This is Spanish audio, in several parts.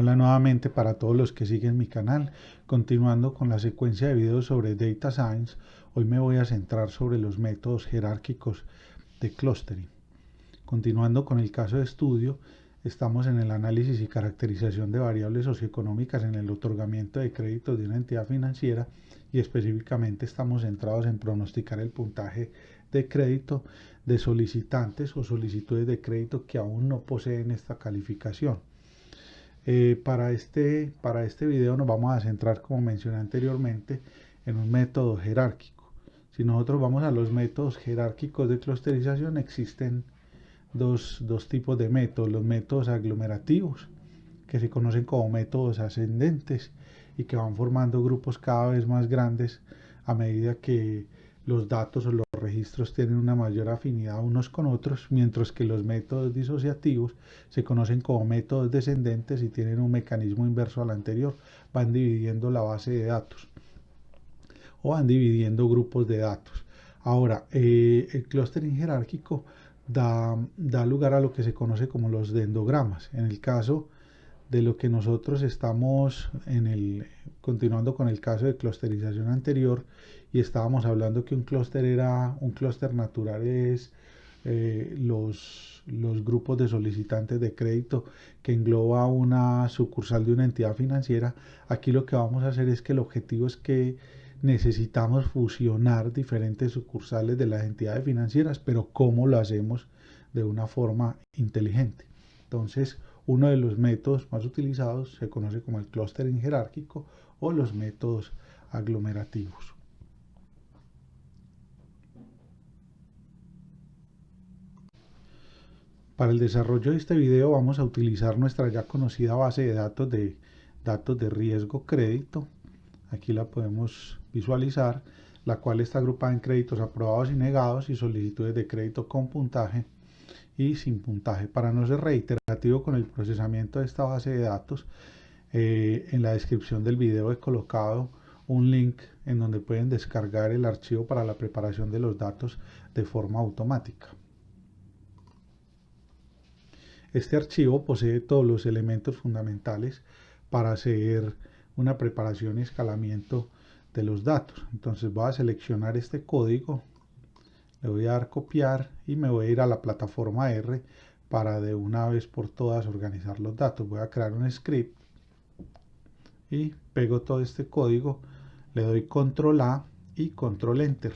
Hola nuevamente para todos los que siguen mi canal. Continuando con la secuencia de videos sobre Data Science, hoy me voy a centrar sobre los métodos jerárquicos de clustering. Continuando con el caso de estudio, estamos en el análisis y caracterización de variables socioeconómicas en el otorgamiento de créditos de una entidad financiera y específicamente estamos centrados en pronosticar el puntaje de crédito de solicitantes o solicitudes de crédito que aún no poseen esta calificación. Para este video nos vamos a centrar, como mencioné anteriormente, en un método jerárquico. Si nosotros vamos a los métodos jerárquicos de clusterización, existen dos tipos de métodos: los métodos aglomerativos, que se conocen como métodos ascendentes y que van formando grupos cada vez más grandes a medida que los datos o los registros tienen una mayor afinidad unos con otros, mientras que los métodos disociativos se conocen como métodos descendentes y tienen un mecanismo inverso al anterior, van dividiendo la base de datos o van dividiendo grupos de datos. Ahora, el clustering jerárquico da lugar a lo que se conoce como los dendogramas. En el caso de lo que nosotros estamos continuando con el caso de clusterización anterior, y estábamos hablando que un clúster natural es los grupos de solicitantes de crédito que engloba una sucursal de una entidad financiera. Aquí lo que vamos a hacer es que el objetivo es que necesitamos fusionar diferentes sucursales de las entidades financieras, pero ¿cómo lo hacemos de una forma inteligente? Entonces, uno de los métodos más utilizados se conoce como el clustering jerárquico o los métodos aglomerativos. Para el desarrollo de este video vamos a utilizar nuestra ya conocida base de datos de riesgo crédito. Aquí la podemos visualizar, la cual está agrupada en créditos aprobados y negados y solicitudes de crédito con puntaje y sin puntaje. Para no ser reiterativo con el procesamiento de esta base de datos, en la descripción del video he colocado un link en donde pueden descargar el archivo para la preparación de los datos de forma automática. Este archivo posee todos los elementos fundamentales para hacer una preparación y escalamiento de los datos. Entonces voy a seleccionar este código, le voy a dar copiar y me voy a ir a la plataforma R para de una vez por todas organizar los datos. Voy a crear un script y pego todo este código, le doy control A y control enter.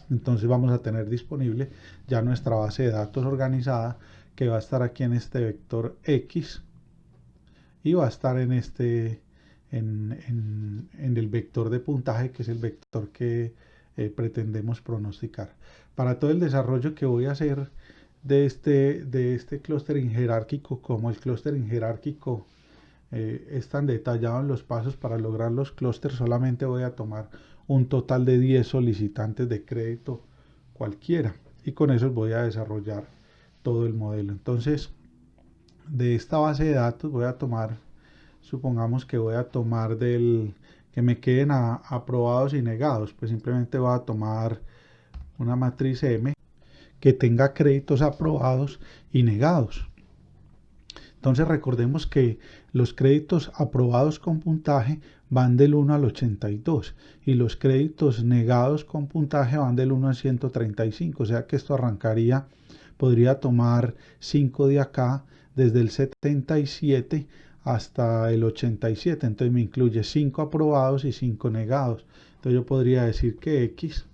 Entonces vamos a tener disponible ya nuestra base de datos organizada, que va a estar aquí en este vector X y va a estar en el vector de puntaje, que es el vector que pretendemos pronosticar. Para todo el desarrollo que voy a hacer de este clustering jerárquico, como el clustering jerárquico es tan detallado en los pasos para lograr los clústeres, solamente voy a tomar un total de 10 solicitantes de crédito cualquiera y con eso voy a desarrollar todo el modelo. Entonces, de esta base de datos voy a tomar, supongamos que voy a tomar que me queden aprobados y negados, pues simplemente voy a tomar una matriz M que tenga créditos aprobados y negados. Entonces recordemos que los créditos aprobados con puntaje van del 1 al 82 y los créditos negados con puntaje van del 1 al 135, o sea que esto podría tomar 5 de acá, desde el 77 hasta el 87, entonces me incluye 5 aprobados y 5 negados. Entonces yo podría decir que X,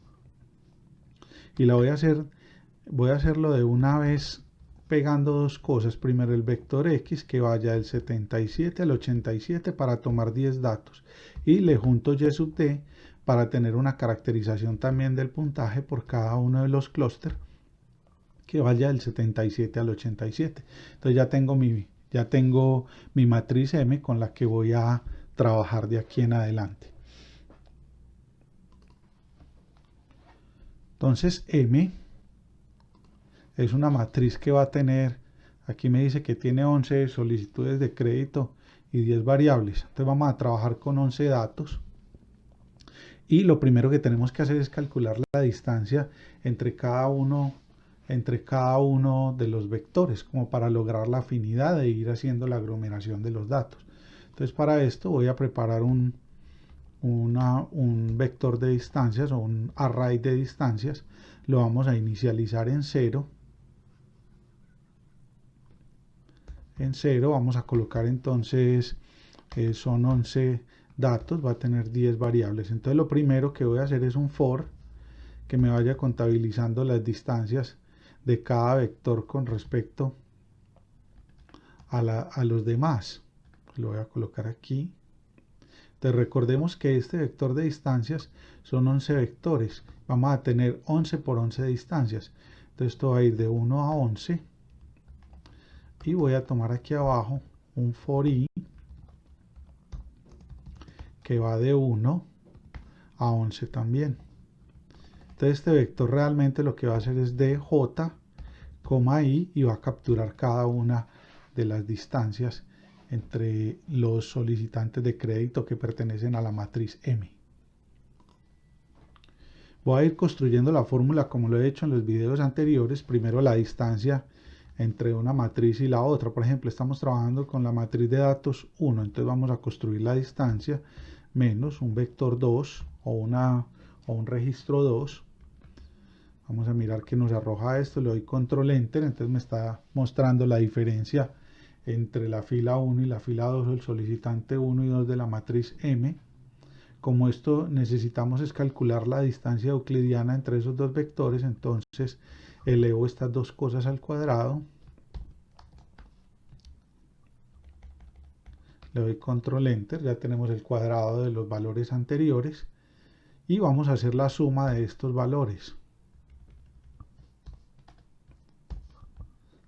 y voy a hacerlo de una vez pegando dos cosas. Primero el vector X que vaya del 77 al 87 para tomar 10 datos y le junto Y sub D para tener una caracterización también del puntaje por cada uno de los clústeres que vaya del 77 al 87. Entonces ya tengo mi matriz M con la que voy a trabajar de aquí en adelante. Entonces M es una matriz que va a tener, aquí me dice que tiene 11 solicitudes de crédito y 10 variables. Entonces vamos a trabajar con 11 datos. Y lo primero que tenemos que hacer es calcular la distancia entre cada uno entre cada uno de los vectores, como para lograr la afinidad de ir haciendo la aglomeración de los datos. Entonces para esto voy a preparar un vector de distancias o un array de distancias. Lo vamos a inicializar en 0. En 0 vamos a colocar entonces, son 11 datos, va a tener 10 variables. Entonces lo primero que voy a hacer es un for que me vaya contabilizando las distancias de cada vector con respecto a los demás. Lo voy a colocar aquí. Entonces recordemos que este vector de distancias son 11 vectores. Vamos a tener 11 por 11 distancias. Entonces esto va a ir de 1 a 11. Y voy a tomar aquí abajo un for i que va de 1 a 11 también. Entonces este vector realmente lo que va a hacer es dj, i, y va a capturar cada una de las distancias entre los solicitantes de crédito que pertenecen a la matriz M. Voy a ir construyendo la fórmula como lo he hecho en los videos anteriores. Primero la distancia entre una matriz y la otra. Por ejemplo, estamos trabajando con la matriz de datos 1, entonces vamos a construir la distancia menos un vector 2 o un registro 2. Vamos a mirar que nos arroja esto, le doy control enter, entonces me está mostrando la diferencia entre la fila 1 y la fila 2, el solicitante 1 y 2 de la matriz M. Como esto necesitamos es calcular la distancia euclidiana entre esos dos vectores, entonces elevo estas dos cosas al cuadrado, le doy control enter, ya tenemos el cuadrado de los valores anteriores y vamos a hacer la suma de estos valores.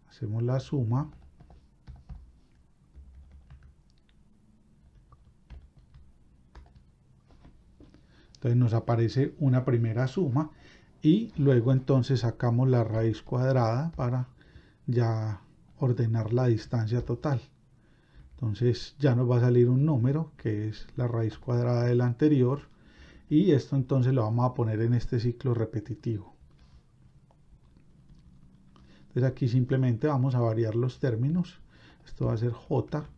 Hacemos la suma. Entonces nos aparece una primera suma y luego entonces sacamos la raíz cuadrada para ya ordenar la distancia total. Entonces ya nos va a salir un número que es la raíz cuadrada del anterior y esto entonces lo vamos a poner en este ciclo repetitivo. Entonces aquí simplemente vamos a variar los términos. Esto va a ser j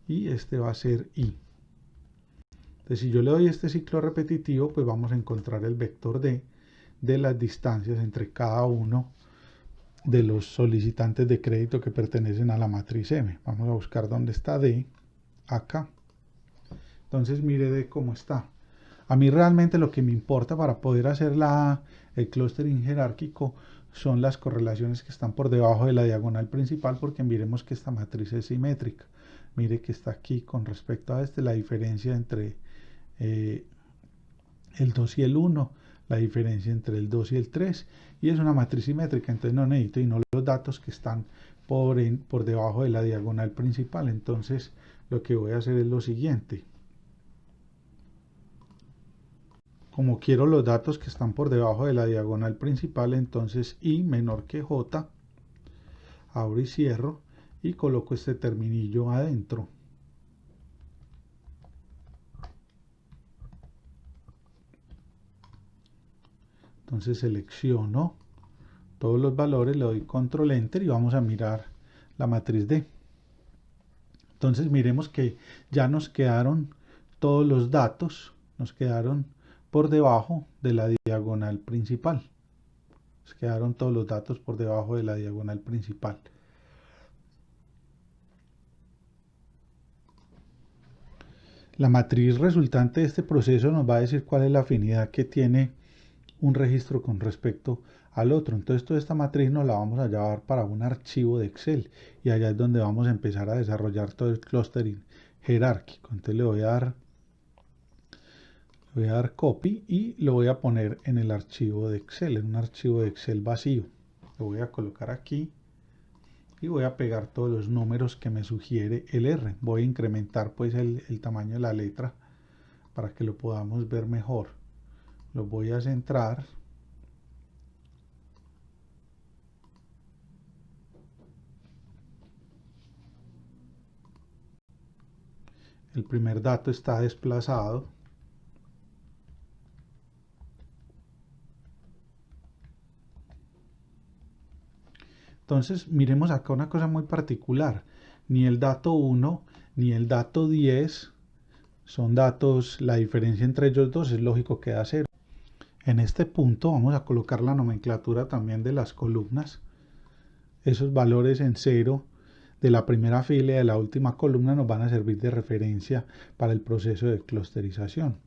y este va a ser i. Entonces, si yo le doy este ciclo repetitivo, pues vamos a encontrar el vector d de las distancias entre cada uno de los solicitantes de crédito que pertenecen a la matriz M. Vamos a buscar dónde está d, acá. Entonces, mire d cómo está. A mí realmente lo que me importa para poder hacer el clustering jerárquico son las correlaciones que están por debajo de la diagonal principal, porque miremos que esta matriz es simétrica. Mire que está aquí con respecto a la diferencia entre el 2 y el 1, la diferencia entre el 2 y el 3, y es una matriz simétrica, entonces no necesito y no los datos que están por debajo de la diagonal principal. Entonces lo que voy a hacer es lo siguiente. Como quiero los datos que están por debajo de la diagonal principal, entonces i menor que j, abro y cierro, y coloco este terminillo adentro. Entonces selecciono todos los valores, le doy control enter y vamos a mirar la matriz D. Entonces miremos que ya nos quedaron todos los datos, nos quedaron por debajo de la diagonal principal. Nos quedaron todos los datos por debajo de la diagonal principal. La matriz resultante de este proceso nos va a decir cuál es la afinidad que tiene un registro con respecto al otro. Entonces toda esta matriz nos la vamos a llevar para un archivo de Excel y allá es donde vamos a empezar a desarrollar todo el clustering jerárquico. Entonces le voy a dar copy y lo voy a poner en el archivo de Excel, en un archivo de Excel vacío. Lo voy a colocar aquí y voy a pegar todos los números que me sugiere el R. Voy a incrementar pues el tamaño de la letra para que lo podamos ver mejor. Lo voy a centrar. El primer dato está desplazado. Entonces, miremos acá una cosa muy particular. Ni el dato 1 ni el dato 10 son datos, la diferencia entre ellos dos es lógico que da 0. En este punto vamos a colocar la nomenclatura también de las columnas. Esos valores en 0 de la primera fila y de la última columna nos van a servir de referencia para el proceso de clusterización.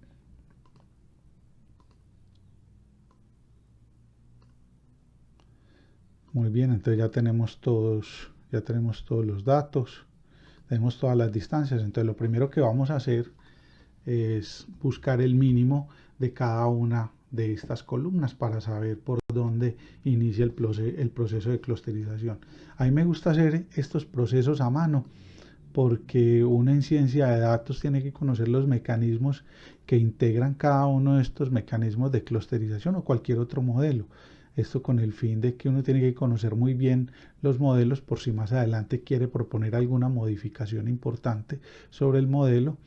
Muy bien, entonces ya tenemos todos los datos, tenemos todas las distancias. Entonces lo primero que vamos a hacer es buscar el mínimo de cada una de estas columnas para saber por dónde inicia el proceso de clusterización. A mí me gusta hacer estos procesos a mano porque uno en ciencia de datos tiene que conocer los mecanismos que integran cada uno de estos mecanismos de clusterización o cualquier otro modelo. Esto con el fin de que uno tiene que conocer muy bien los modelos por si más adelante quiere proponer alguna modificación importante sobre el modelo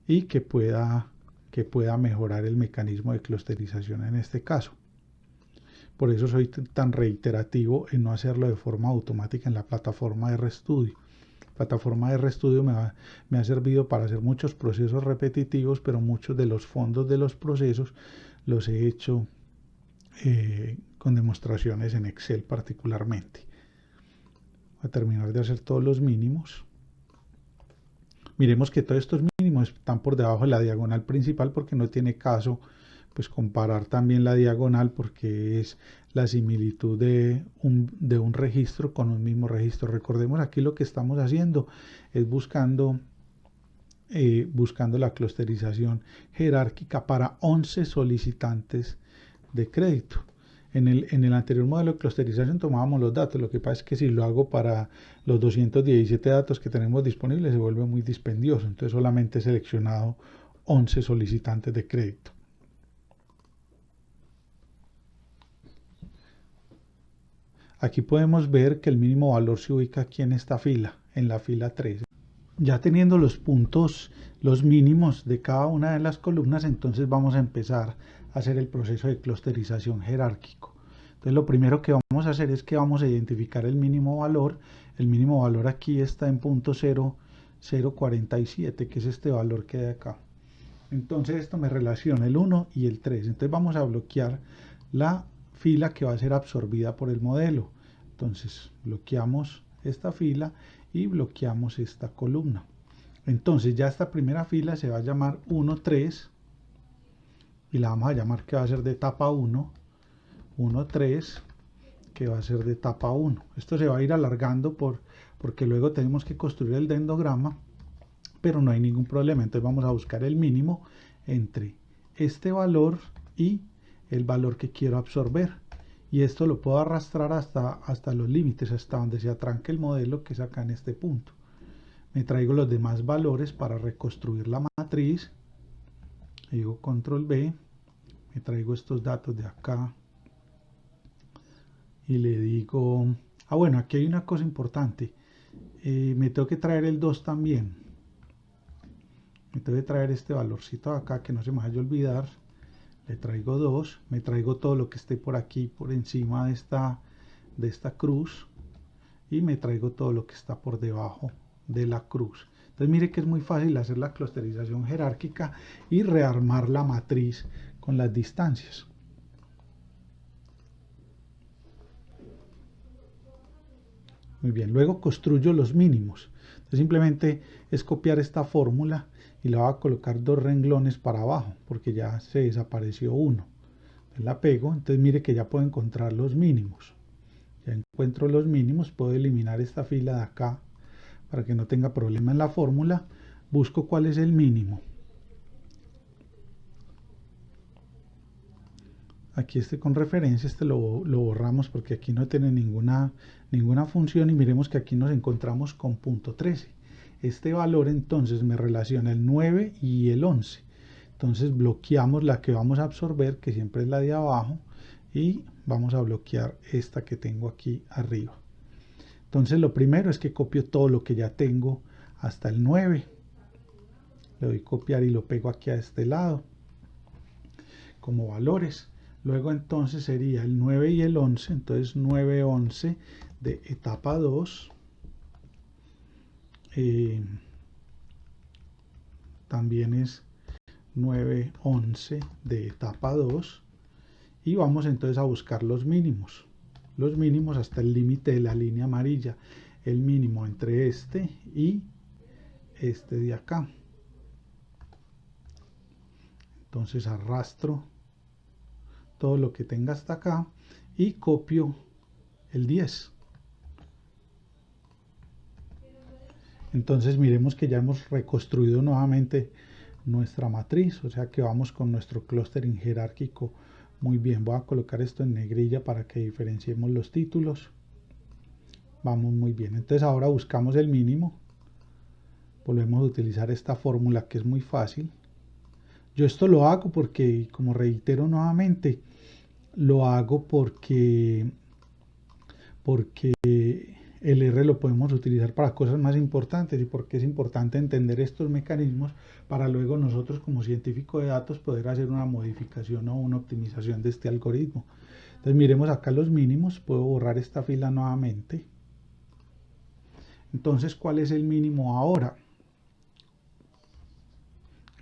y que pueda mejorar el mecanismo de clusterización en este caso. Por eso soy tan reiterativo en no hacerlo de forma automática en la plataforma de RStudio. La plataforma de RStudio me ha servido para hacer muchos procesos repetitivos, pero muchos de los fondos de los procesos los he hecho con demostraciones en Excel particularmente. Voy a terminar de hacer todos los mínimos. Miremos que todos estos mínimos están por debajo de la diagonal principal porque no tiene caso pues comparar también la diagonal porque es la similitud de un registro con un mismo registro. Recordemos aquí lo que estamos haciendo es buscando la clusterización jerárquica para 11 solicitantes de crédito. En el anterior modelo de clusterización tomábamos los datos, lo que pasa es que si lo hago para los 217 datos que tenemos disponibles se vuelve muy dispendioso, entonces solamente he seleccionado 11 solicitantes de crédito. Aquí podemos ver que el mínimo valor se ubica aquí en esta fila, en la fila 3. Ya teniendo los puntos, los mínimos de cada una de las columnas, entonces vamos a empezar a hacer el proceso de clusterización jerárquico. Entonces lo primero que vamos a hacer es que vamos a identificar el mínimo valor. El mínimo valor aquí está en punto 0,047, que es este valor que hay acá. Entonces esto me relaciona el 1 y el 3. Entonces vamos a bloquear la fila que va a ser absorbida por el modelo. Entonces bloqueamos esta fila y bloqueamos esta columna. Entonces ya esta primera fila se va a llamar 1, 3 y la vamos a llamar que va a ser de etapa 1, 1, 3, que va a ser de etapa 1. Esto se va a ir alargando porque luego tenemos que construir el dendrograma, pero no hay ningún problema. Entonces vamos a buscar el mínimo entre este valor y el valor que quiero absorber. Y esto lo puedo arrastrar hasta los límites, hasta donde se atranque el modelo, que es acá en este punto. Me traigo los demás valores para reconstruir la matriz. Digo control B, me traigo estos datos de acá y le digo, bueno, aquí hay una cosa importante, me tengo que traer el 2 también. Me tengo que traer este valorcito de acá que no se me vaya a olvidar. Le traigo 2, me traigo todo lo que esté por aquí, por encima de esta cruz, y me traigo todo lo que está por debajo de la cruz. Entonces mire que es muy fácil hacer la clusterización jerárquica y rearmar la matriz con las distancias. Muy bien, luego construyo los mínimos. Entonces simplemente es copiar esta fórmula y le voy a colocar 2 renglones para abajo porque ya se desapareció uno. Entonces la pego, entonces mire que ya puedo encontrar los mínimos. Ya encuentro los mínimos, puedo eliminar esta fila de acá para que no tenga problema en la fórmula. Busco cuál es el mínimo. Aquí con referencia, lo borramos porque aquí no tiene ninguna función y miremos que aquí nos encontramos con punto 13. Este valor entonces me relaciona el 9 y el 11. Entonces bloqueamos la que vamos a absorber, que siempre es la de abajo, y vamos a bloquear esta que tengo aquí arriba. Entonces lo primero es que copio todo lo que ya tengo hasta el 9. Le doy copiar y lo pego aquí a este lado como valores. Luego entonces sería el 9 y el 11, entonces 9, 11 de etapa 2. También es 911 de etapa 2. Y vamos entonces a buscar los mínimos. Los mínimos hasta el límite de la línea amarilla. El mínimo entre este y este de acá. Entonces arrastro todo lo que tenga hasta acá y copio el 10. Entonces miremos que ya hemos reconstruido nuevamente nuestra matriz, o sea que vamos con nuestro clustering jerárquico muy bien. Voy a colocar esto en negrilla para que diferenciemos los títulos. Vamos muy bien. Entonces ahora buscamos el mínimo. Volvemos a utilizar esta fórmula que es muy fácil. Yo esto lo hago porque, como reitero nuevamente, lo hago porque el R lo podemos utilizar para cosas más importantes y porque es importante entender estos mecanismos para luego nosotros como científicos de datos poder hacer una modificación o una optimización de este algoritmo. Entonces miremos acá los mínimos, puedo borrar esta fila nuevamente. Entonces, ¿cuál es el mínimo ahora?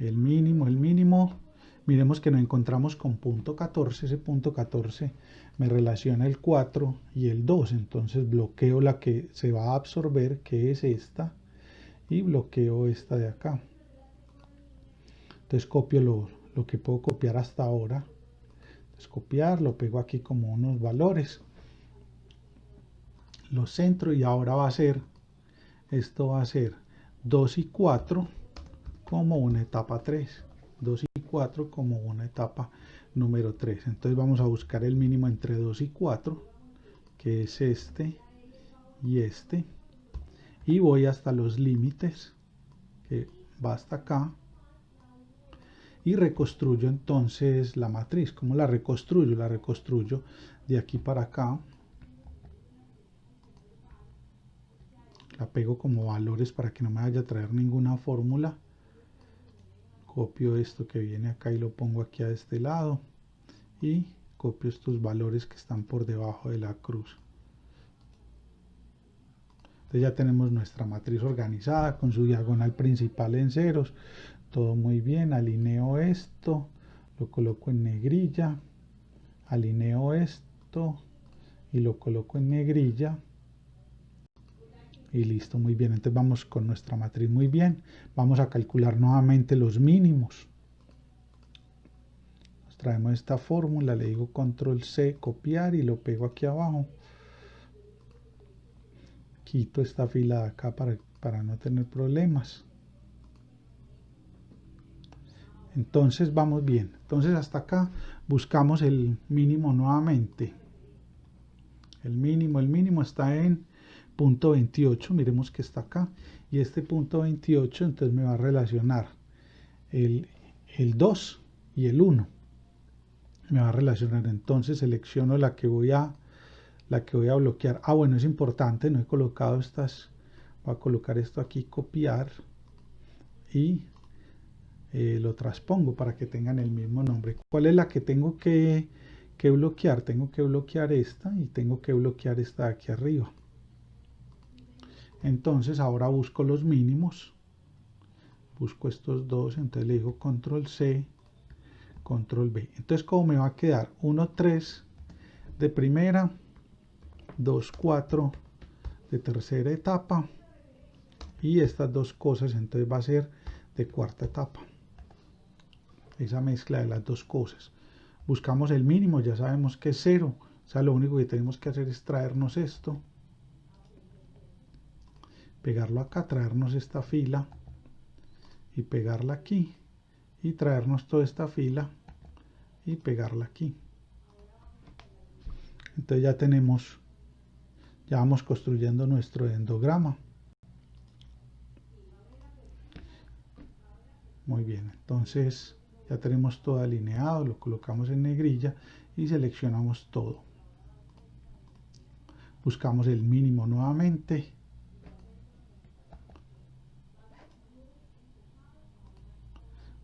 El mínimo, miremos que nos encontramos con punto 14, ese punto 14 me relaciona el 4 y el 2, entonces bloqueo la que se va a absorber, que es esta, y bloqueo esta de acá. Entonces copio lo que puedo copiar hasta ahora. Entonces copiar, lo pego aquí como unos valores, lo centro y ahora va a ser, esto va a ser 2 y 4 como una etapa 3. 2 y 4 como una etapa número 3. Entonces vamos a buscar el mínimo entre 2 y 4, que es este y este. Y voy hasta los límites, que va hasta acá. Y reconstruyo entonces la matriz. ¿Cómo la reconstruyo? La reconstruyo de aquí para acá. La pego como valores para que no me vaya a traer ninguna fórmula. Copio esto que viene acá y lo pongo aquí a este lado. Y copio estos valores que están por debajo de la cruz. Entonces ya tenemos nuestra matriz organizada con su diagonal principal en ceros. Todo muy bien. Alineo esto. Lo coloco en negrilla. Alineo esto. Y lo coloco en negrilla. Y listo, muy bien. Entonces vamos con nuestra matriz muy bien. Vamos a calcular nuevamente los mínimos. Nos traemos esta fórmula. Le digo control C, copiar y lo pego aquí abajo. Quito esta fila de acá para no tener problemas. Entonces vamos bien. Entonces hasta acá buscamos el mínimo nuevamente. El mínimo está en punto 28. Miremos que está acá. Y este punto 28 entonces me va a relacionar el 2 y el 1. Me va a relacionar. Entonces selecciono la que voy a bloquear. Ah, bueno, es importante. No he colocado estas. Voy a colocar esto aquí, copiar. Y lo transpongo para que tengan el mismo nombre. ¿Cuál es la que tengo que bloquear? Tengo que bloquear esta y tengo que bloquear esta de aquí arriba. Entonces ahora busco los mínimos. Busco estos dos, entonces le digo control C, control B. Entonces, ¿cómo me va a quedar? 1, 3 de primera, 2, 4 de tercera etapa. Y estas dos cosas entonces va a ser de cuarta etapa. Esa mezcla de las dos cosas. Buscamos el mínimo, ya sabemos que es 0. O sea, lo único que tenemos que hacer es traernos esto. Pegarlo acá, traernos esta fila. Y pegarla aquí. Y traernos toda esta fila. Y pegarla aquí. Entonces ya tenemos, ya vamos construyendo nuestro endograma. Muy bien, entonces ya tenemos todo alineado, lo colocamos en negrilla y seleccionamos todo. Buscamos el mínimo nuevamente.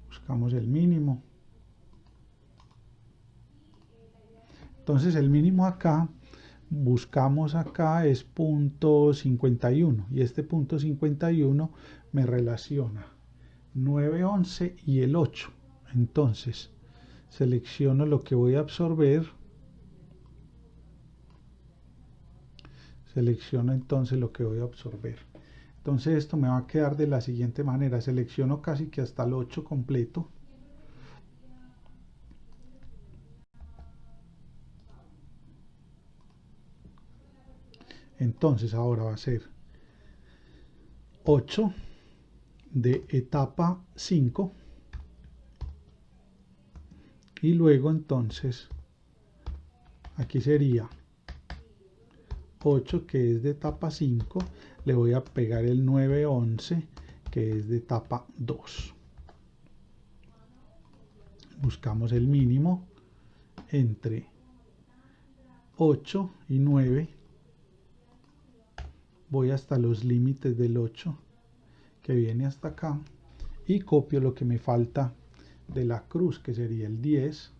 Buscamos el mínimo. Entonces el mínimo acá buscamos acá es punto 51 y este punto 51 me relaciona 9, 11 y el 8. Entonces selecciono lo que voy a absorber, selecciono entonces lo que voy a absorber. Entonces esto me va a quedar de la siguiente manera, selecciono casi que hasta el 8 completo. Entonces ahora va a ser 8 de etapa 5 y luego entonces aquí sería 8 que es de etapa 5, le voy a pegar el 9, 11 que es de etapa 2. Buscamos el mínimo entre 8 y 9, voy hasta los límites del 8 que viene hasta acá y copio lo que me falta de la cruz que sería el 10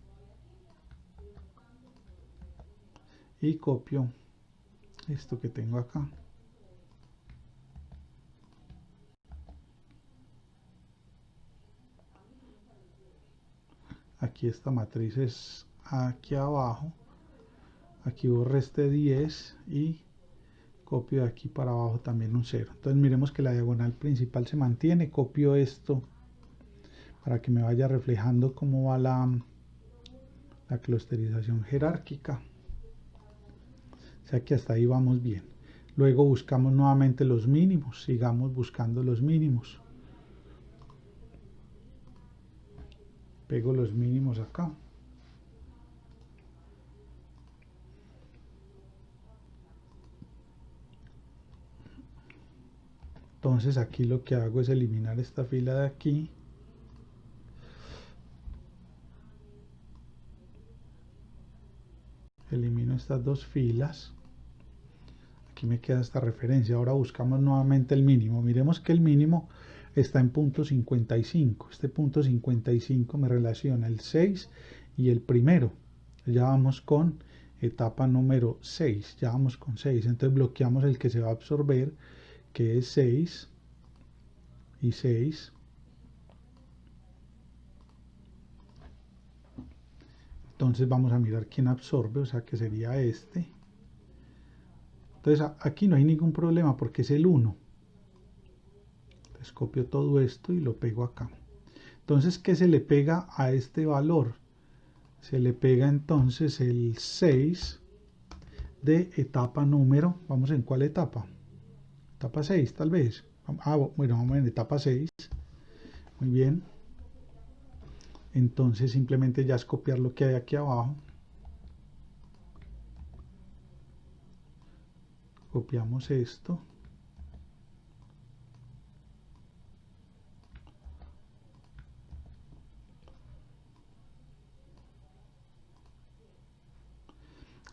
y copio esto que tengo acá. Aquí esta matriz es aquí abajo, aquí borré este 10 y copio de aquí para abajo también un 0. Entonces miremos que la diagonal principal se mantiene, copio esto para que me vaya reflejando cómo va la clusterización jerárquica. O sea que hasta ahí vamos bien. Luego buscamos nuevamente los mínimos, sigamos buscando los mínimos. Pego los mínimos acá. Entonces aquí lo que hago es eliminar esta fila de aquí. Elimino estas dos filas. Aquí me queda esta referencia. Ahora buscamos nuevamente el mínimo. Miremos que el mínimo está en punto 55. Este punto 55 me relaciona el 6 y el primero. Ya vamos con etapa número 6. Ya vamos con 6. Entonces bloqueamos el que se va a absorber, que es 6 y 6. Entonces vamos a mirar quién absorbe, o sea que sería este. Entonces aquí no hay ningún problema porque es el 1. Entonces copio todo esto y lo pego acá. Entonces, ¿qué se le pega a este valor? Se le pega entonces el 6 de etapa número, ¿vamos en cuál etapa? Etapa 6 tal vez. Bueno, vamos en etapa 6. Muy bien. Entonces simplemente ya es copiar lo que hay aquí abajo. Copiamos esto.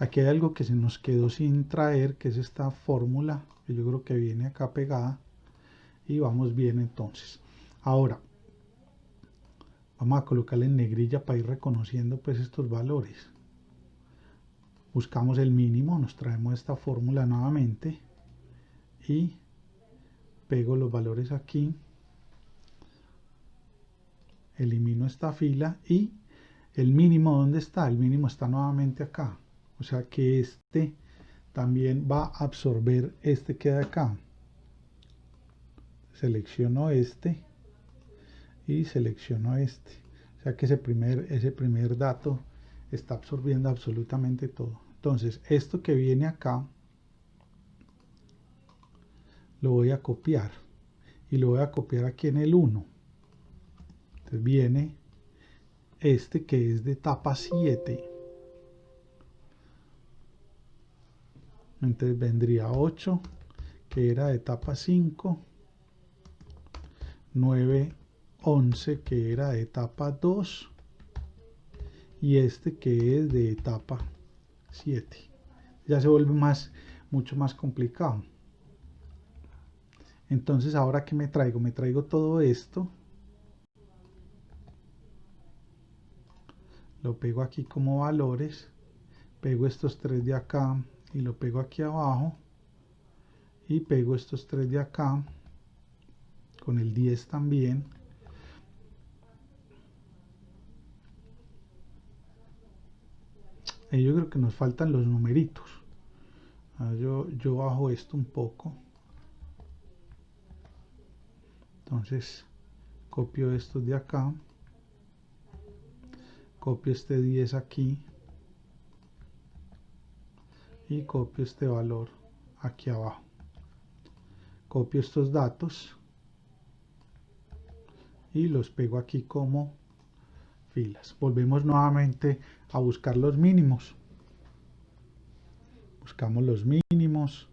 Aquí hay algo que se nos quedó sin traer, que es esta fórmula, que yo creo que viene acá pegada. Y vamos bien entonces. Ahora, vamos a colocarle en negrilla para ir reconociendo pues estos valores. Buscamos el mínimo, nos traemos esta fórmula nuevamente y pego los valores aquí. Elimino esta fila y el mínimo, ¿dónde está? El mínimo está nuevamente acá. O sea que este también va a absorber este que de acá. Selecciono este y selecciono este. O sea que ese primer dato está absorbiendo absolutamente todo. Entonces, esto que viene acá lo voy a copiar y lo voy a copiar aquí en el 1. Entonces viene este que es de etapa 7. Entonces vendría 8 que era de etapa 5, 9, 11 que era de etapa 2 y este que es de etapa 7. Ya se vuelve mucho más complicado. Entonces ahora ¿qué me traigo? Me traigo todo esto, lo pego aquí como valores, pego estos tres de acá y lo pego aquí abajo y pego estos 3 de acá con el 10 también. Yo creo que nos faltan los numeritos. Yo bajo esto un poco, entonces copio estos de acá, copio este 10 aquí y copio este valor aquí abajo, copio estos datos y los pego aquí como filas. Volvemos nuevamente a buscar los mínimos, buscamos los mínimos,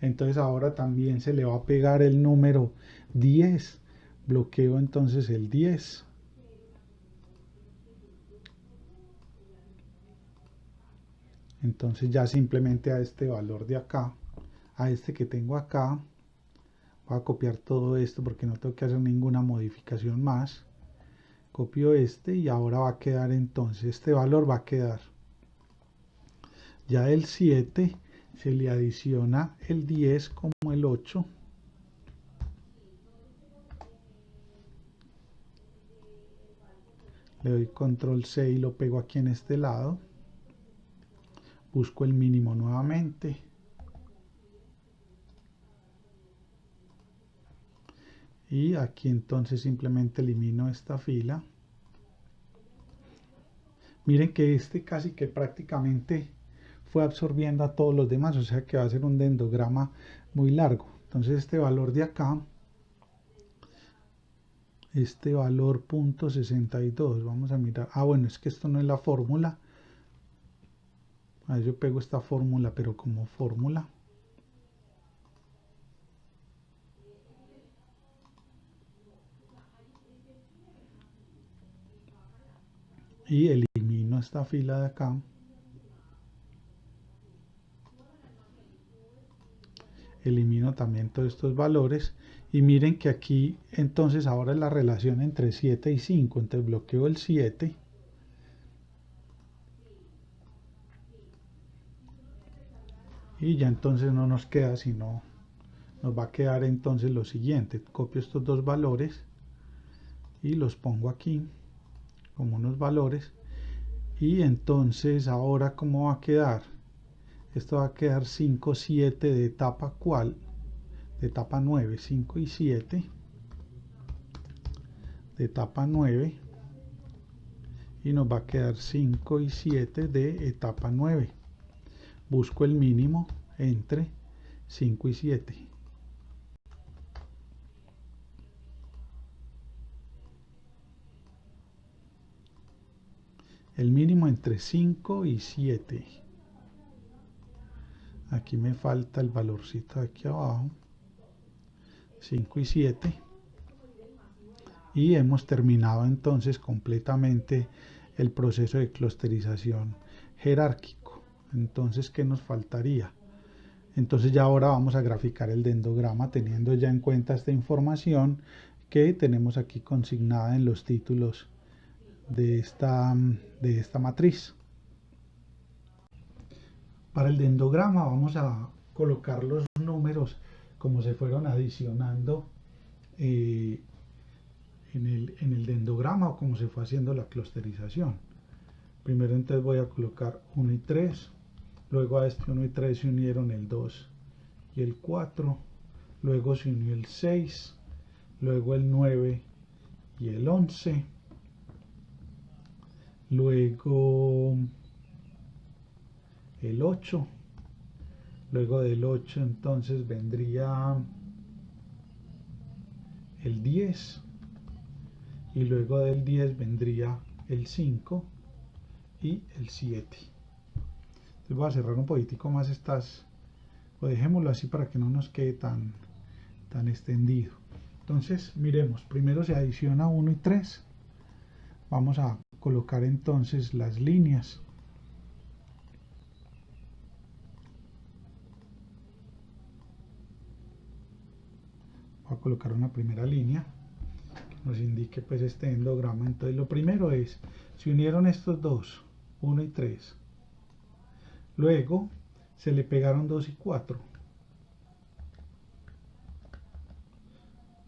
entonces ahora también se le va a pegar el número 10, bloqueo entonces el 10, entonces ya simplemente a este valor de acá, a este que tengo acá, voy a copiar todo esto porque no tengo que hacer ninguna modificación más, copio este y ahora va a quedar entonces, este valor va a quedar, ya el 7 se le adiciona el 10 como el 8, le doy control C y lo pego aquí en este lado, busco el mínimo nuevamente, y aquí entonces simplemente elimino esta fila. Miren que este casi que prácticamente fue absorbiendo a todos los demás, o sea que va a ser un dendrograma muy largo. Entonces este valor de acá, este valor .62, vamos a mirar, bueno, es que esto no es la fórmula, a ver, yo pego esta fórmula pero como fórmula, y elimino esta fila de acá, elimino también todos estos valores y miren que aquí entonces ahora es la relación entre 7 y 5, entonces bloqueo el 7 y ya entonces no nos queda sino, nos va a quedar entonces lo siguiente, copio estos dos valores y los pongo aquí como unos valores y entonces ahora ¿cómo va a quedar? Esto va a quedar 5, 7 de etapa ¿cuál? De etapa 9, 5 y 7 de etapa 9 y nos va a quedar 5 y 7 de etapa 9. Busco el mínimo entre 5 y 7. El mínimo entre 5 y 7. Aquí me falta el valorcito de aquí abajo. 5 y 7. Y hemos terminado entonces completamente el proceso de clusterización jerárquico. Entonces, ¿qué nos faltaría? Entonces ya ahora vamos a graficar el dendrograma teniendo ya en cuenta esta información que tenemos aquí consignada en los títulos de esta matriz. Para el dendrograma vamos a colocar los números como se fueron adicionando en el dendrograma o como se fue haciendo la clusterización. Primero entonces voy a colocar 1 y 3, luego a este 1 y 3 se unieron el 2 y el 4, luego se unió el 6, luego el 9 y el 11, luego el 8, luego del 8 entonces vendría el 10 y luego del 10 vendría el 5 y el 7. Entonces voy a cerrar un poquitico más estas, o dejémoslo así para que no nos quede tan extendido. Entonces miremos, primero se adiciona 1 y 3, Vamos a colocar entonces las líneas. Voy a colocar una primera línea que nos indique pues este endograma. Entonces lo primero es, se unieron estos dos, 1 y 3. Luego se le pegaron 2 y 4.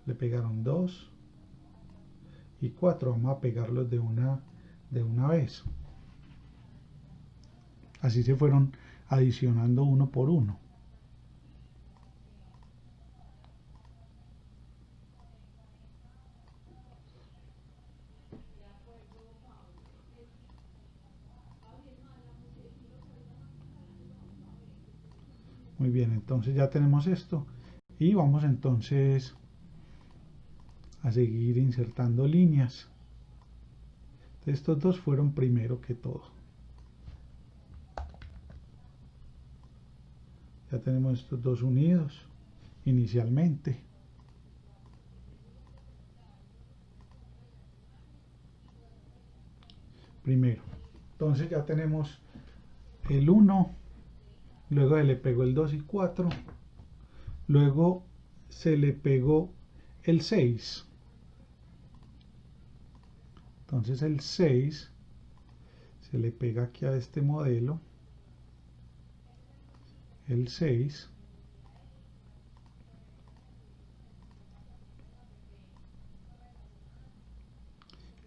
Le pegaron 2 y 4. Vamos a pegarlos de una vez. Así se fueron adicionando uno por uno. Muy bien, entonces ya tenemos esto y vamos entonces a seguir insertando líneas. Estos dos fueron primero que todo. Ya tenemos estos dos unidos inicialmente. Primero. Entonces ya tenemos el 1, luego se le pegó el 2 y 4, luego se le pegó el 6. Entonces el 6 se le pega aquí a este modelo, el 6.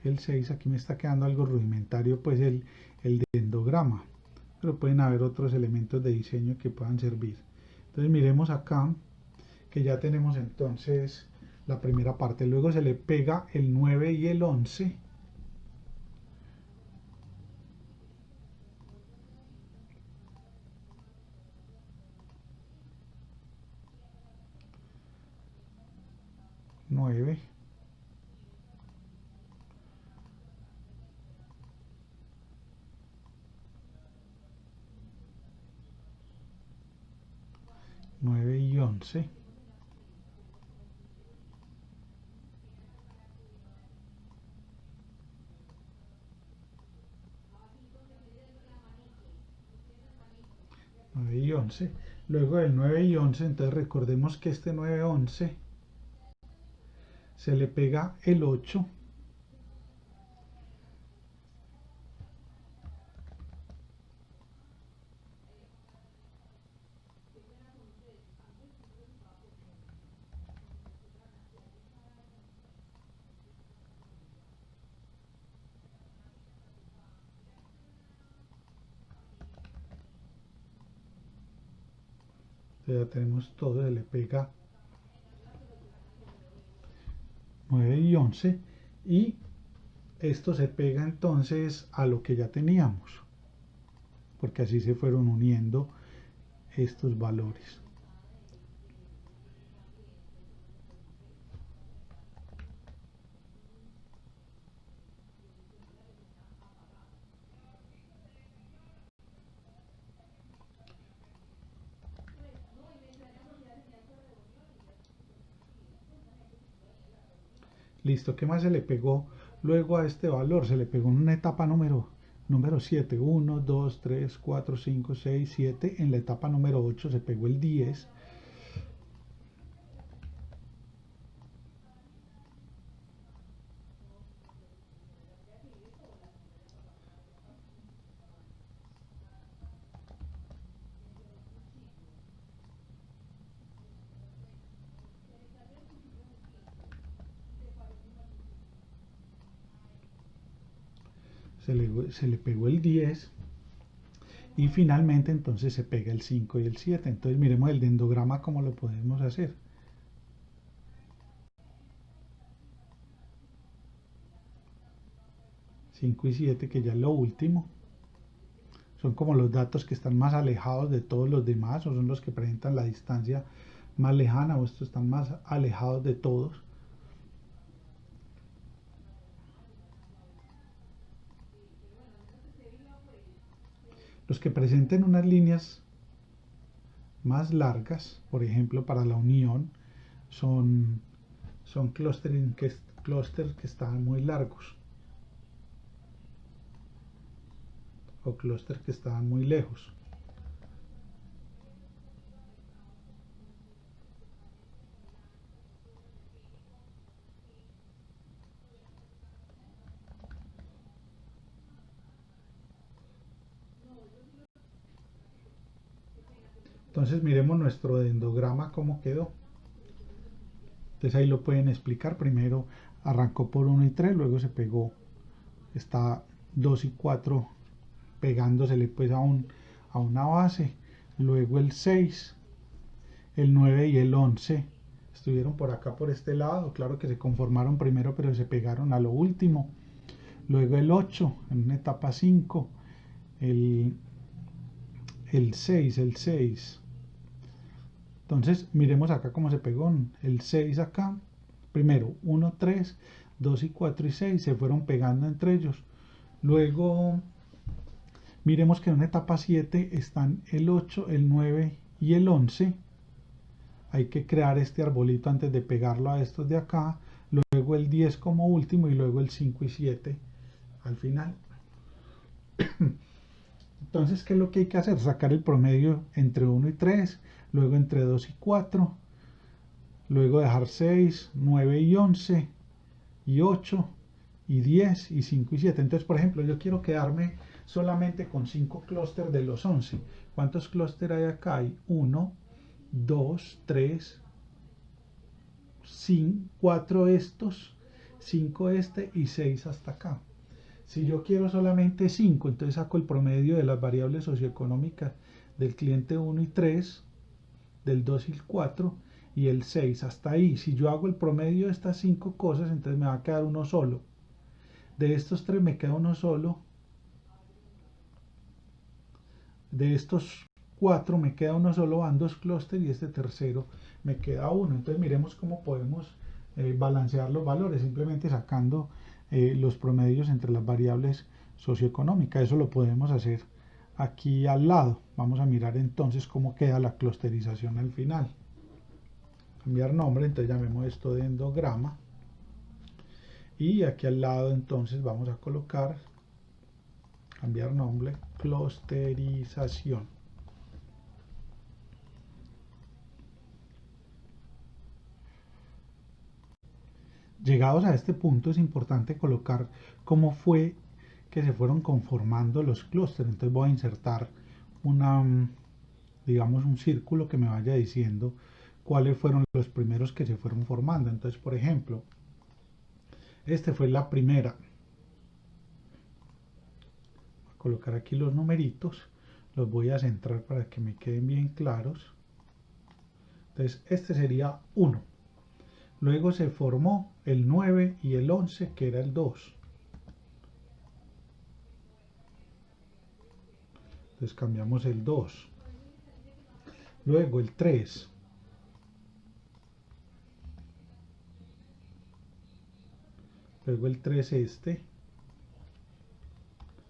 El 6, aquí me está quedando algo rudimentario, pues el dendrograma, pero pueden haber otros elementos de diseño que puedan servir. Entonces miremos acá que ya tenemos entonces la primera parte, luego se le pega el 9 y el 11. Nueve, 9 y 11. Nueve y 11. Luego del 9 y 11, entonces recordemos que este 9 11 se le pega el 8. Ya tenemos todo, se le pega 9 y 11 y esto se pega entonces a lo que ya teníamos, porque así se fueron uniendo estos valores. Listo, ¿qué más se le pegó luego a este valor? Se le pegó en una etapa número 7, 1, 2, 3, 4, 5, 6, 7. En la etapa número 8 se pegó el 10. Se le pegó el 10 y finalmente entonces se pega el 5 y el 7. Entonces miremos el dendrograma cómo lo podemos hacer. Cinco y 7, que ya es lo último, son como los datos que están más alejados de todos los demás, o son los que presentan la distancia más lejana, o estos están más alejados de todos. Los que presenten unas líneas más largas, por ejemplo para la unión, son clústeres que están muy largos. o clúster que estaban muy lejos. Entonces miremos nuestro dendrograma cómo quedó. Entonces ahí lo pueden explicar. Primero arrancó por 1 y 3, luego se pegó, está 2 y 4 pegándosele pues a una base. Luego el 6, el 9 y el 11 estuvieron por acá por este lado. Claro que se conformaron primero, pero se pegaron a lo último. Luego el 8 en una etapa 5, el 6, el 6. Entonces miremos acá cómo se pegó el 6 acá. Primero 1, 3, 2 y 4 y 6 se fueron pegando entre ellos. Luego miremos que en una etapa 7 están el 8, el 9 y el 11. Hay que crear este arbolito antes de pegarlo a estos de acá. Luego el 10 como último y luego el 5 y 7 al final. Entonces, ¿qué es lo que hay que hacer? Sacar el promedio entre 1 y 3, luego entre 2 y 4, luego dejar 6, 9 y 11, y 8, y 10, y 5 y 7. Entonces, por ejemplo, yo quiero quedarme solamente con 5 clústeres de los 11. ¿Cuántos clústeres hay acá? Hay 1, 2, 3, 5, 4 estos, 5 este y 6 hasta acá. Si yo quiero solamente 5, entonces saco el promedio de las variables socioeconómicas del cliente 1 y 3, del 2 y el 4 y el 6 hasta ahí. Si yo hago el promedio de estas 5 cosas, entonces me va a quedar uno solo. De estos 3 me queda uno solo. De estos 4 me queda uno solo, van 2 clústeres y este tercero me queda uno. Entonces miremos cómo podemos balancear los valores, simplemente sacando los promedios entre las variables socioeconómicas. Eso lo podemos hacer aquí al lado. Vamos a mirar entonces cómo queda la clusterización al final. Cambiar nombre, entonces llamemos esto de endograma. Y aquí al lado entonces vamos a colocar, cambiar nombre, clusterización. Llegados a este punto es importante colocar cómo fue que se fueron conformando los clústeres. Entonces voy a insertar digamos un círculo que me vaya diciendo cuáles fueron los primeros que se fueron formando. Entonces, por ejemplo, este fue la primera. Voy a colocar aquí los numeritos, los voy a centrar para que me queden bien claros. Entonces, este sería 1. Luego se formó el 9 y el 11, que era el 2. Entonces cambiamos el 2. Luego el 3. Luego el 3 este.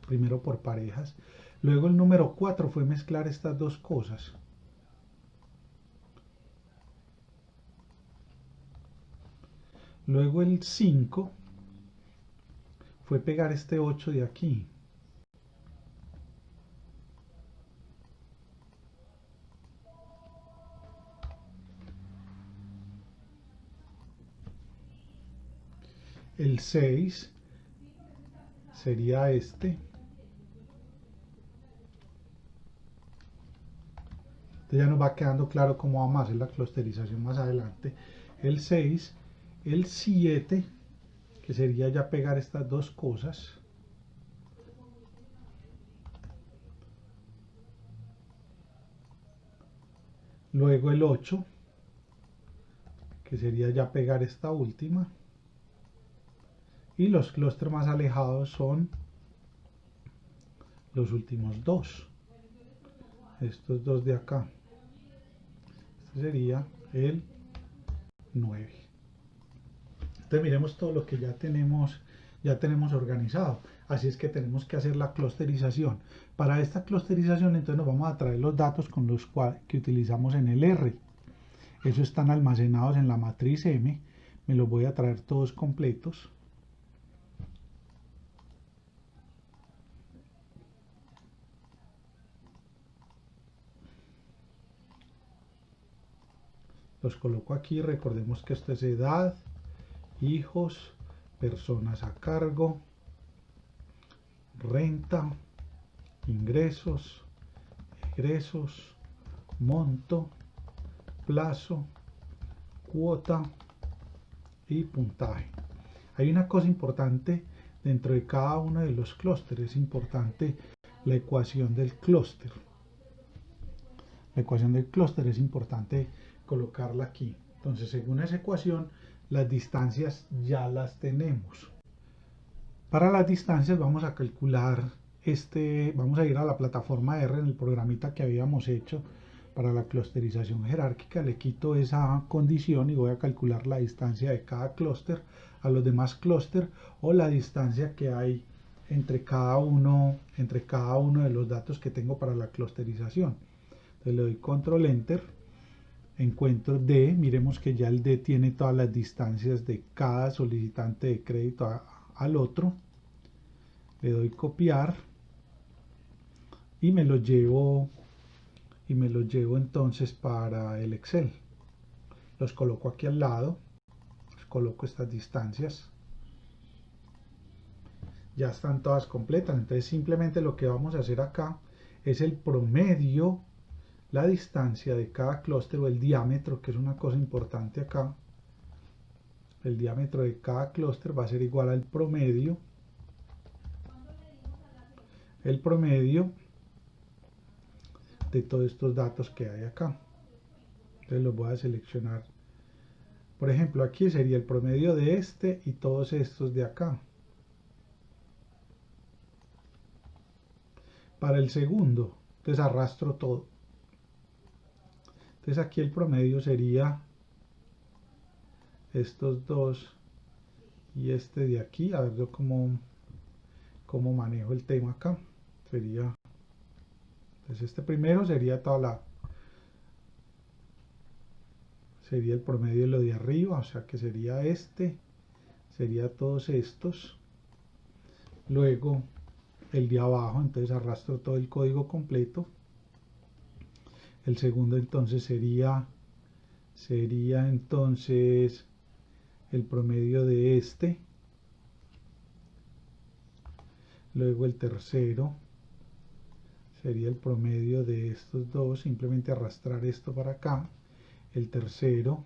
Primero por parejas. Luego el número 4 fue mezclar estas dos cosas. Luego el 5 fue pegar este 8 de aquí. El 6 sería este. Entonces ya nos va quedando claro cómo vamos a hacer la clusterización más adelante. El 6, el 7, que sería ya pegar estas dos cosas. Luego el 8, que sería ya pegar esta última. Y los clústeres más alejados son los últimos dos. Estos dos de acá. Este sería el 9. Entonces miremos todo lo que ya tenemos organizado. Así es que tenemos que hacer la clusterización. Para esta clusterización entonces nos vamos a traer los datos con los cuales que utilizamos en el R. Esos están almacenados en la matriz M. Me los voy a traer todos completos. Los coloco aquí. Recordemos que esto es edad, hijos, personas a cargo, renta, ingresos, egresos, monto, plazo, cuota y puntaje. Hay una cosa importante dentro de cada uno de los clústeres. Es importante la ecuación del clúster. La ecuación del clúster es importante colocarla aquí. Entonces, según esa ecuación, las distancias ya las tenemos. Para las distancias vamos a calcular vamos a ir a la plataforma R en el programita que habíamos hecho para la clusterización jerárquica. Le quito esa condición y voy a calcular la distancia de cada clúster a los demás clústeres, o la distancia que hay entre cada uno de los datos que tengo para la clusterización. Entonces le doy control enter, encuentro D. Miremos que ya el D tiene todas las distancias de cada solicitante de crédito al otro. Le doy copiar y me lo llevo entonces para el Excel. Los coloco aquí al lado, coloco estas distancias, ya están todas completas. Entonces simplemente lo que vamos a hacer acá es el promedio, la distancia de cada clúster, o el diámetro, que es una cosa importante acá. El diámetro de cada clúster va a ser igual al promedio, el promedio de todos estos datos que hay acá. Entonces los voy a seleccionar. Por ejemplo, aquí sería el promedio de este y todos estos de acá. Para el segundo, entonces arrastro todo. Entonces aquí el promedio sería estos dos y este de aquí. A ver yo cómo manejo el tema acá. Sería, entonces este primero sería sería el promedio de lo de arriba, o sea que sería sería todos estos. Luego el de abajo, entonces arrastro todo el código completo. El segundo entonces sería entonces el promedio de este. Luego el tercero sería el promedio de estos dos, simplemente arrastrar esto para acá. El tercero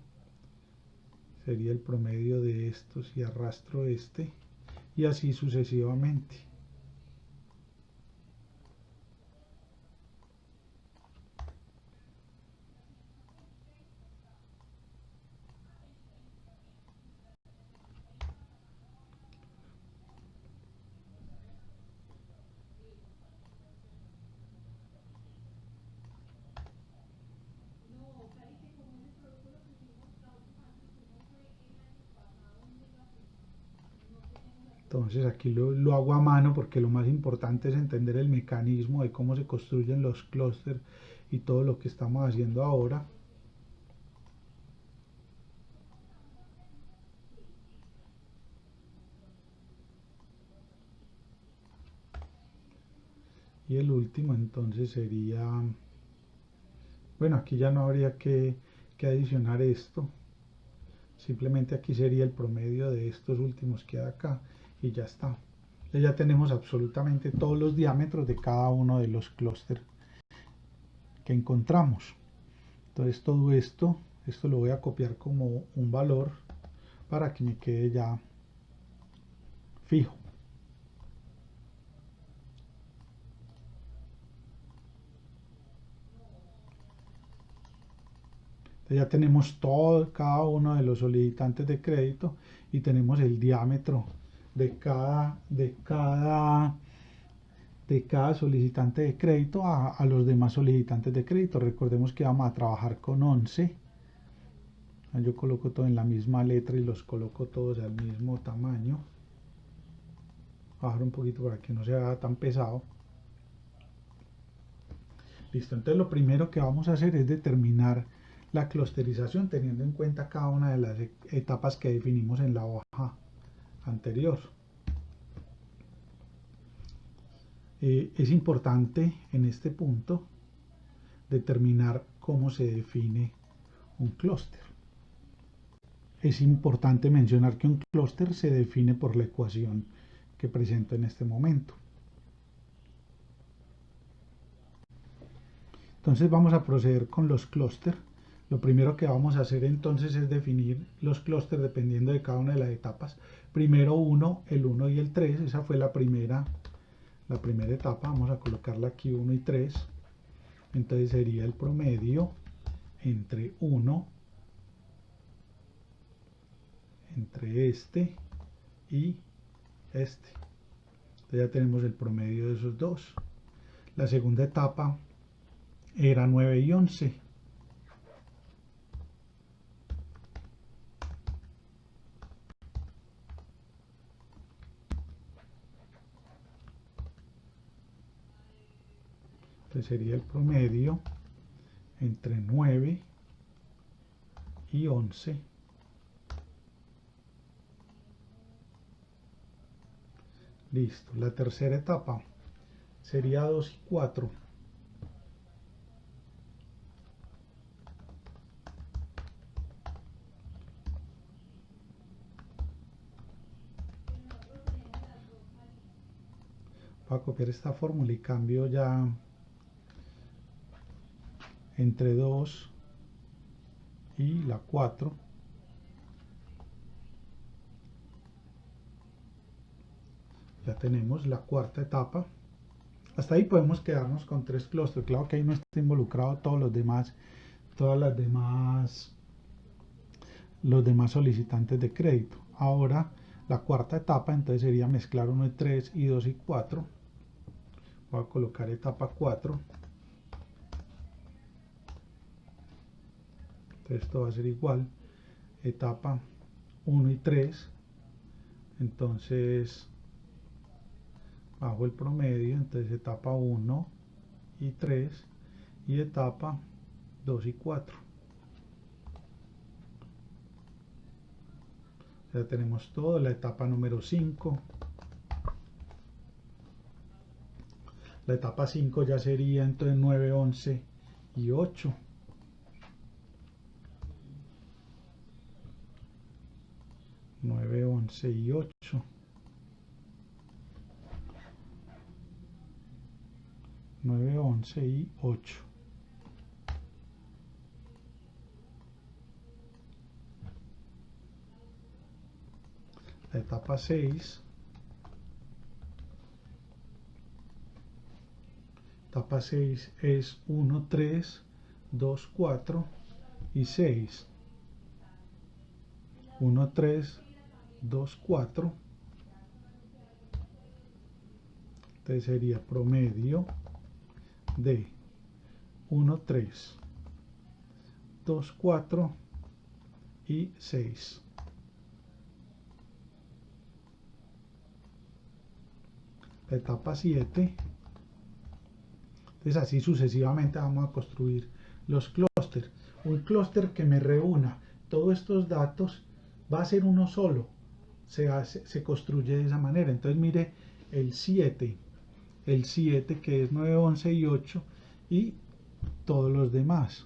sería el promedio de estos y arrastro este, y así sucesivamente. Entonces aquí lo hago a mano, porque lo más importante es entender el mecanismo de cómo se construyen los clústeres y todo lo que estamos haciendo ahora. Y el último entonces sería, bueno, aquí ya no habría que adicionar esto. Simplemente aquí sería el promedio de estos últimos que hay acá y ya está. Ya tenemos absolutamente todos los diámetros de cada uno de los clústeres que encontramos. Entonces todo esto lo voy a copiar como un valor para que me quede ya fijo. Entonces ya tenemos cada uno de los solicitantes de crédito y tenemos el diámetro de cada solicitante de crédito a los demás solicitantes de crédito. Recordemos que vamos a trabajar con 11. Yo coloco todo en la misma letra y los coloco todos al mismo tamaño. Bajar un poquito para que no se haga tan pesado. Listo, entonces lo primero que vamos a hacer es determinar la clusterización teniendo en cuenta cada una de las etapas que definimos en la hoja anterior. Es importante en este punto determinar cómo se define un clúster. Es importante mencionar que un clúster se define por la ecuación que presento en este momento. Entonces vamos a proceder con los clústeres. Lo primero que vamos a hacer entonces es definir los clústeres dependiendo de cada una de las etapas. Primero el 1 y el 3, esa fue la primera etapa. Vamos a colocarla aquí 1 y 3. Entonces sería el promedio entre 1, entre este y este. Entonces ya tenemos el promedio de esos dos. La segunda etapa era 9 y 11. Entonces sería el promedio entre 9 y 11. Listo. La tercera etapa sería 2 y 4. Voy a copiar esta fórmula y cambio ya entre 2 y la 4. Ya tenemos la cuarta etapa. Hasta ahí podemos quedarnos con 3 clústeres. Claro que ahí no está involucrado todos los demás, los demás solicitantes de crédito. Ahora la cuarta etapa entonces sería mezclar 1 y 3 y 2 y 4. Voy a colocar etapa 4. Entonces esto va a ser igual etapa 1 y 3. Entonces bajo el promedio, entonces etapa 1 y 3 y etapa 2 y 4. Ya tenemos todo. La etapa número 5. La etapa 5 ya sería entonces 9, 11 y 8. 9, 11 y 8. 9, 11 y 8. La etapa 6. Etapa 6 es 1, 3, 2, 4 y 6. 1, 3, 2, 4. Entonces sería promedio de 1, 3, 2, 4 y 6. La etapa 7. Entonces así sucesivamente vamos a construir los clústeres. Un clúster que me reúna todos estos datos va a ser uno solo. Se construye de esa manera. Entonces mire el 7 que es 9, 11 y 8 y todos los demás.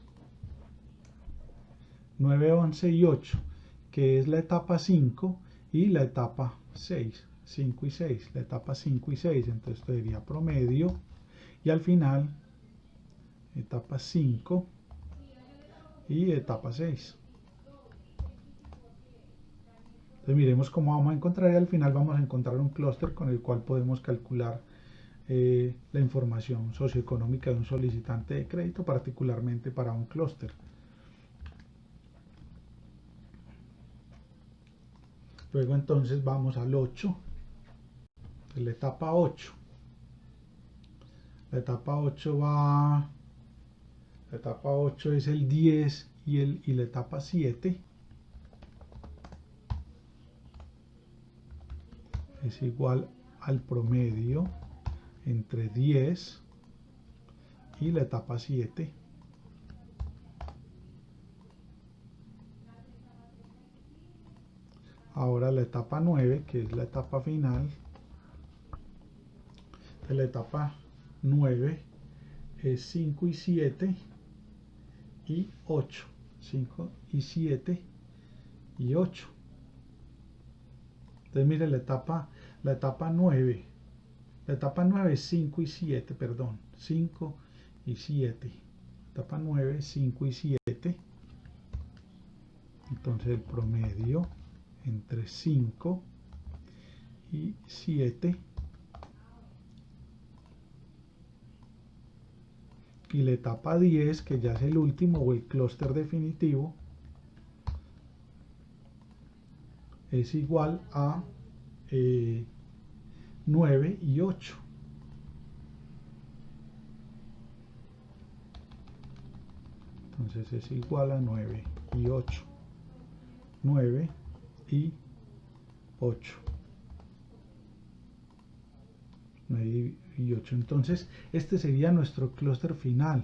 9, 11 y 8 que es la etapa 5 y la etapa 6. 5 y 6, la etapa 5 y 6. Entonces esto sería promedio y al final etapa 5 y etapa 6. Entonces miremos cómo vamos a encontrar y al final vamos a encontrar un clúster con el cual podemos calcular la información socioeconómica de un solicitante de crédito, particularmente para un clúster. Luego entonces vamos al 8, la etapa 8. La etapa 8 la etapa 8 es el 10 y la etapa 7 es igual al promedio entre 10 y la etapa 7. Ahora la etapa 9, que es la etapa final. De la etapa 9 es 5 y 7 y 8. 5 y 7 y 8. Entonces mire la etapa 9. La etapa 9 es 5 y 7, perdón. 5 y 7. Etapa 9, 5 y 7. Entonces el promedio entre 5 y 7. Y la etapa 10, que ya es el último o el clúster definitivo, es igual a 9 y 8. Entonces es igual a 9 y 8. 9 y 8. 9 y 8. Entonces este sería nuestro clúster final,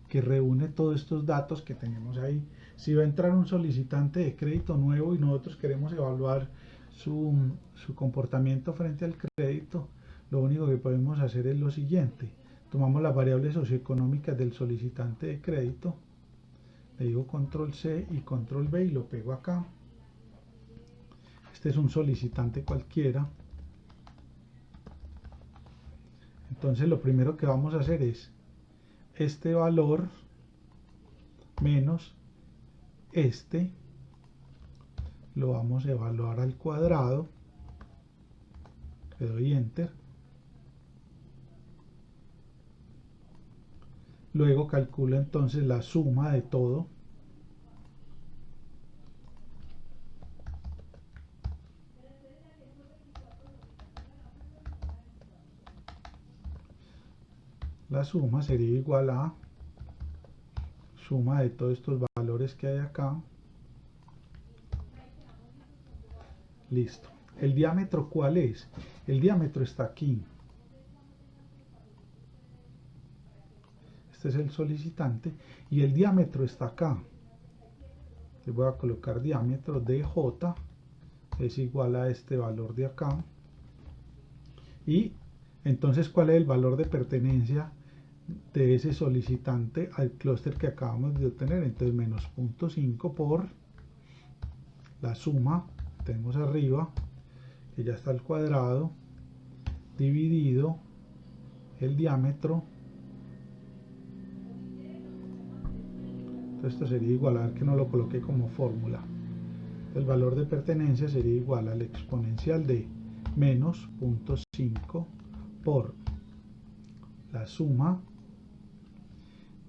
que reúne todos estos datos que tenemos ahí. Si va a entrar un solicitante de crédito nuevo y nosotros queremos evaluar su comportamiento frente al crédito, lo único que podemos hacer es lo siguiente: tomamos las variables socioeconómicas del solicitante de crédito, le digo control C y control V y lo pego acá. Este es un solicitante cualquiera. Entonces lo primero que vamos a hacer es este valor menos este, lo vamos a evaluar al cuadrado. Le doy enter. Luego calculo entonces la suma de todo. La suma sería igual a suma de todos estos valores que hay acá. Listo. ¿El diámetro cuál es? El diámetro está aquí. Este es el solicitante y el diámetro está acá. Le voy a colocar diámetro DJ es igual a este valor de acá. Y entonces, ¿cuál es el valor de pertenencia de ese solicitante al clúster que acabamos de obtener? Entonces menos 0.5 por la suma, tenemos arriba, que ya está al cuadrado, dividido el diámetro. Entonces esto sería igual, a ver que no lo coloqué como fórmula. El valor de pertenencia sería igual al exponencial de menos 0.5 por la suma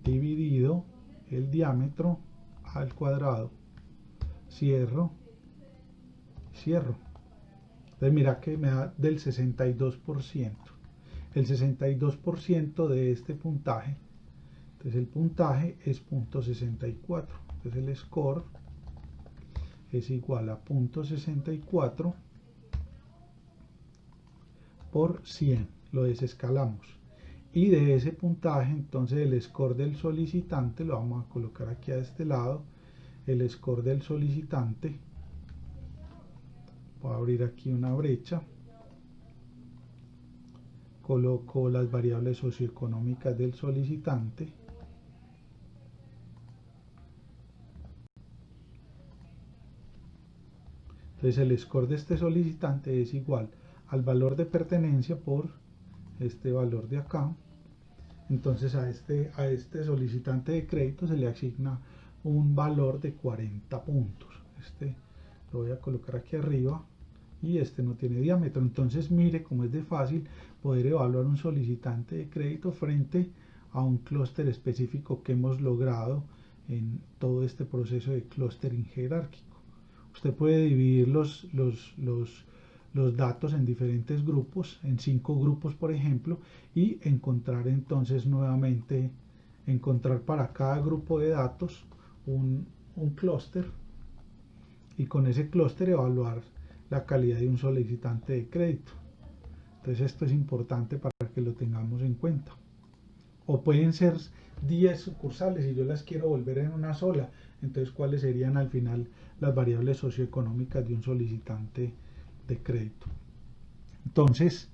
dividido el diámetro al cuadrado. Cierro. Entonces mira que me da del 62%. El 62% de este puntaje. Entonces el puntaje es 0.64. Entonces el score es igual a 0.64 por 100. Lo desescalamos. Y de ese puntaje, entonces el score del solicitante, lo vamos a colocar aquí a este lado, el score del solicitante, voy a abrir aquí una brecha, coloco las variables socioeconómicas del solicitante, entonces el score de este solicitante es igual al valor de pertenencia por este valor de acá. Entonces a este solicitante de crédito se le asigna un valor de 40 puntos. Este lo voy a colocar aquí arriba y este no tiene diámetro. Entonces mire cómo es de fácil poder evaluar un solicitante de crédito frente a un clúster específico que hemos logrado en todo este proceso de clustering jerárquico. Usted puede dividir los datos en diferentes grupos, en 5 grupos por ejemplo, y encontrar entonces nuevamente, encontrar para cada grupo de datos un clúster y con ese clúster evaluar la calidad de un solicitante de crédito. Entonces esto es importante para que lo tengamos en cuenta. O pueden ser 10 sucursales y yo las quiero volver en una sola. Entonces, ¿cuáles serían al final las variables socioeconómicas de un solicitante de crédito? Entonces,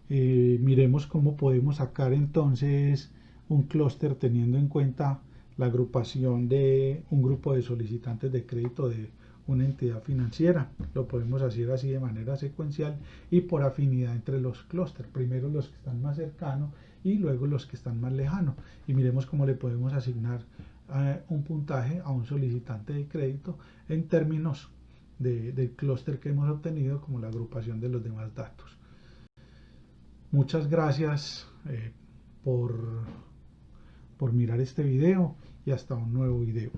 miremos cómo podemos sacar entonces un clúster teniendo en cuenta la agrupación de un grupo de solicitantes de crédito de una entidad financiera. Lo podemos hacer así de manera secuencial y por afinidad entre los clústeres. Primero los que están más cercanos y luego los que están más lejanos. Y miremos cómo le podemos asignar un puntaje a un solicitante de crédito en términos del clúster que hemos obtenido como la agrupación de los demás datos. Muchas gracias por mirar este video y hasta un nuevo video.